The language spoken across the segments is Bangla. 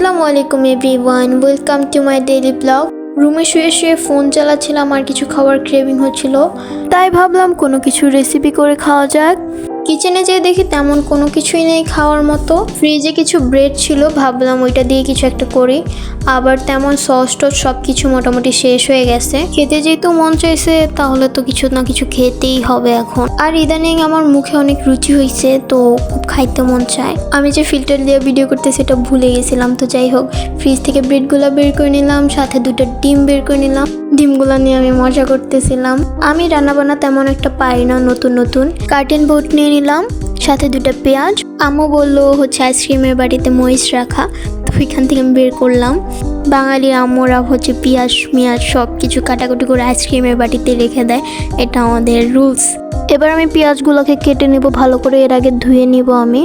আসসালামু আলাইকুম everyone, welcome to my daily blog. রুমে শুয়ে শুয়ে ফোন চালাচ্ছিলাম আর কিছু খাওয়ার ক্রেভিং হচ্ছিল, তাই ভাবলাম কোনো কিছু রেসিপি করে খাওয়া যাক। কিচেনে যেয়ে দেখি তেমন কোনো কিছুই নেই খাওয়ার মতো। ফ্রিজে কিছু ব্রেড ছিল, ভাবলাম ওইটা দিয়ে কিছু একটা করি। আবার তেমন সস টস সব কিছু মোটামুটি শেষ হয়ে গেছে। খেতে যেহেতু মন চাইছে তাহলে তো কিছু না কিছু খেতেই হবে এখন। আর ইদানিং আমার মুখে অনেক রুচি হয়েছে, তো খুব খাইতে মন চায়। আমি যে ফিল্টার দিয়ে ভিডিও করতে সেটা ভুলে গেছিলাম। তো যাই হোক, ফ্রিজ থেকে ব্রেডগুলো বের করে নিলাম, সাথে 2টা ডিম বের করে নিলাম। ডিমগুলো নিয়ে আমি মজা করতেছিলাম। আমি রান্নাবান্না তেমন একটা পারি না, নতুন কার্টেন বোর্ড নিয়ে নিলাম, সাথে 2টা পেঁয়াজ। আম্মু বললো হচ্ছে আইসক্রিমের বাটিতে মরিচ রাখা, তো ওইখান থেকে আমি বের করলাম। বাঙালি আম্মুরা হচ্ছে পেঁয়াজ সব কিছু কাটাকুটি করে আইসক্রিমের বাটিতে রেখে দেয়, এটা আমাদের রুলস। এবার আমি পেঁয়াজগুলোকে কেটে নেব ভালো করে, এর আগে ধুয়ে নিব আমি।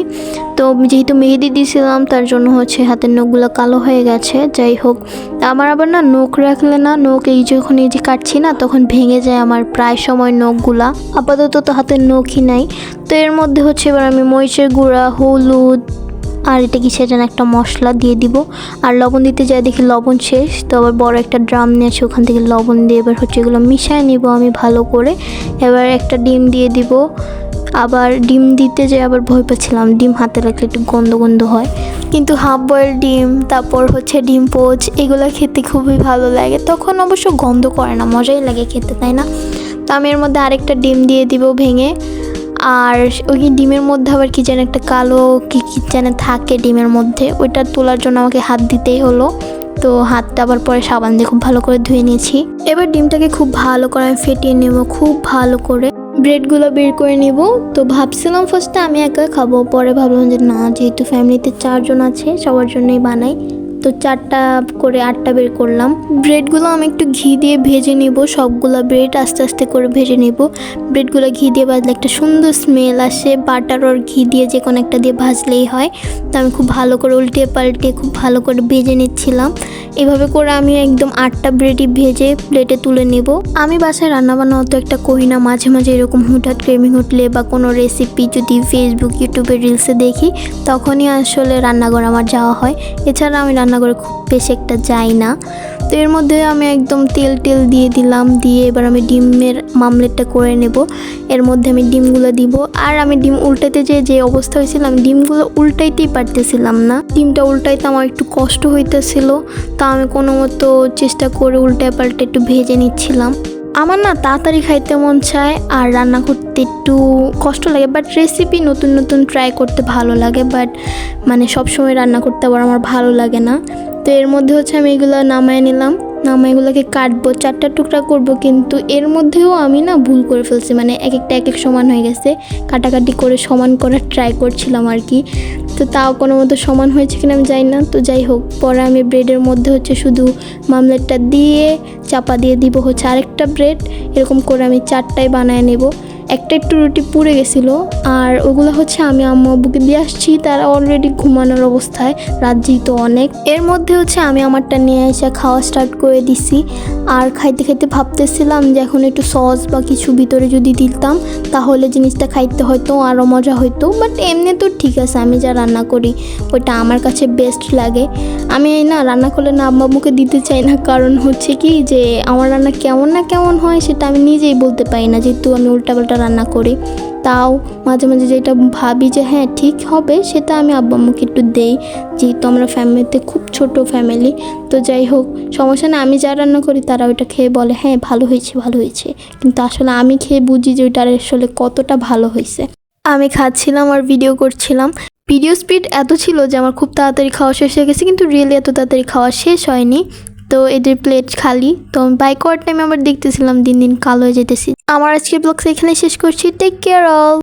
তো যেহেতু মেহেদি দিয়েছিলাম তার জন্য হচ্ছে হাতের নখগুলো কালো হয়ে গেছে। যাই হোক, আমার আবার না নখ রাখলে না, নখ যখন এই যে কাটছি না তখন ভেঙে যায় আমার প্রায় সময় নখগুলা। আপাতত তো হাতের নখই নাই। তো এর মধ্যে হচ্ছে এবার আমি মরিচের গুঁড়া, হলুদ আর এটা কি সেটা একটা মশলা দিয়ে দিব। আর লবণ দিতে যাই দেখি লবণ শেষ, তো আবার বড় একটা ড্রাম নিয়েছি, ওখান থেকে লবণ দিয়ে এবার হচ্ছে এগুলো মিশিয়ে নিব আমি ভালো করে। এবার একটা ডিম দিয়ে দিব। আবার ডিম দিতে যাই আবার ভয় পাচ্ছিলাম, ডিম হাতে রাখলে একটু গন্ধ হয়, কিন্তু হাফ বয়েল ডিম, তারপর হচ্ছে ডিম পোচ, এগুলো খেতে খুবই ভালো লাগে। তখন অবশ্য গন্ধ করে না, মজাই লাগে খেতে, তাই না? তো আমি এর মধ্যে আরেকটা ডিম দিয়ে দিব ভেঙে। আর ওই ডিমের মধ্যে আবার কি যেন একটা কালো কি যেন থাকে ডিমের মধ্যে, ওইটা তোলার জন্য আমাকে হাত দিতেই হলো। তো হাতটা আবার পরে সাবান দিয়ে খুব ভালো করে ধুয়ে নিয়েছি। এবার ডিমটাকে খুব ভালো করে আমি ফেটিয়ে নেব, খুব ভালো করে। ব্রেডগুলো বের করে নেব। তো ভাবছিলাম ফার্স্টে আমি একা খাবো, পরে ভাবলাম যে না, যেহেতু ফ্যামিলিতে 4 জন আছে সবার জন্যই বানাই। তো 4টা করে 8টা বের করলাম। ব্রেডগুলো আমি একটু ঘি দিয়ে ভেজে নেব, সবগুলো ব্রেড আস্তে আস্তে করে ভেজে নেব। ব্রেডগুলো ঘি দিয়ে ভাজলে একটা সুন্দর স্মেল আসে, বাটার আর ঘি দিয়ে যে কোনো একটা দিয়ে ভাজলেই হয়। তো আমি খুব ভালো করে উল্টে পাল্টে খুব ভালো করে ভেজে নিচ্ছিলাম। এভাবে করে আমি একদম 8টা ব্রেডই ভেজে প্লেটে তুলে নেব। আমি বাসায় রান্নাবান্না অত একটা করি না, মাঝে মাঝে এরকম হুটহাট ক্রেভিং উঠলে বা কোনো রেসিপি যদি ফেসবুক ইউটিউবের রিলসে দেখি তখনই আসলে রান্নাঘর আমার যাওয়া হয়। এছাড়া আমি রান্নাঘরে খুব বেশি একটা যাই না। তো এর মধ্যে আমি একদম তেল দিয়ে দিলাম, দিয়ে এবার আমি ডিমের মামলেটটা করে নেব। এর মধ্যে আমি ডিমগুলো দিব। আর আমি ডিম উল্টাতে যে অবস্থা হয়েছিল, আমি ডিমগুলো উল্টাইতেই পারতেছিলাম না। ডিমটা উল্টাইতে আমার একটু কষ্ট হইতেছিল, তা আমি কোনো মতো চেষ্টা করে উল্টায় পাল্টে একটু ভেজে নিচ্ছিলাম। আমার না তাড়াতাড়ি খাইতে মন চায় আর রান্না করতে একটু কষ্ট লাগে, বাট রেসিপি নতুন ট্রাই করতে ভালো লাগে। বাট মানে সবসময় রান্না করতে আবার আমার ভালো লাগে না। তো এর মধ্যে হচ্ছে আমি এগুলো নামায় নিলাম, এগুলোকে কাটবো, 4টা টুকরা করব। কিন্তু এর মধ্যেও আমি না ভুল করে ফেলছি, মানে এক একটা সমান হয়ে গেছে। কাটাকাটি করে সমান করার ট্রাই করছিলাম আর কি। তো তাও কোনো মতো সমান হয়েছে কিনা আমি জানি না। তো যাই হোক, পরে আমি ব্রেডের মধ্যে হচ্ছে শুধু মামলেটটা দিয়ে চাপা দিয়ে দিব হচ্ছে আরেকটা ব্রেড। এরকম করে আমি 4টাই বানায় নেব। একটা একটু রুটি পুড়ে গেছিলো, আর ওগুলো হচ্ছে আমি আম্মু আব্বুকে দিয়ে আসছি, তারা অলরেডি ঘুমানোর অবস্থায়, রাত যেহেতু অনেক। এর মধ্যে হচ্ছে আমি আমারটা নিয়ে এসে খাওয়া স্টার্ট করে দিছি। আর খাইতে ভাবতেছিলাম যে এখন একটু সস বা কিছু ভিতরে যদি দিতাম তাহলে জিনিসটা খাইতে হয়তো আরও মজা হইতো। বাট এমনি তো ঠিক আছে, আমি যা রান্না করি ওইটা আমার কাছে বেস্ট লাগে। আমি না রান্না করলে না আম্মু আব্বুকে দিতে চাই না, কারণ হচ্ছে কি যে আমার রান্না কেমন হয় সেটা আমি নিজেই বলতে পারি না, যেহেতু আমি উল্টাপাল্টা রান্না করি। তাও মাঝে মাঝে যেটা ভাবি যে হ্যাঁ ঠিক হবে, সেটা আমি আব্বু আম্মুকে একটু দেই, যেহেতু আমরা ফ্যামিলিতে খুব ছোট ফ্যামিলি। তো যাই হোক, সমস্যা না, আমি যা রান্না করি তারা ওইটা খেয়ে বলে হ্যাঁ ভালো হয়েছে, কিন্তু আসলে আমি খেয়ে বুঝি যে ওইটা আসলে কতটা ভালো হয়েছে। আমি খাচ্ছিলাম আর ভিডিও করছিলাম। ভিডিও স্পিড এত ছিল যে আমার খুব তাড়াতাড়ি খাওয়া শেষ হয়ে গেছে, কিন্তু রিয়েলি এত তাড়াতাড়ি খাওয়া শেষ হয়নি। তো এদের প্লেট খালি। তো আমি বাই করার টাইমে আবার দেখতেছিলাম দিন কালো হয়ে যেতেছি। আমার আজকের ব্লগটা এখানে শেষ করছি। Take care all.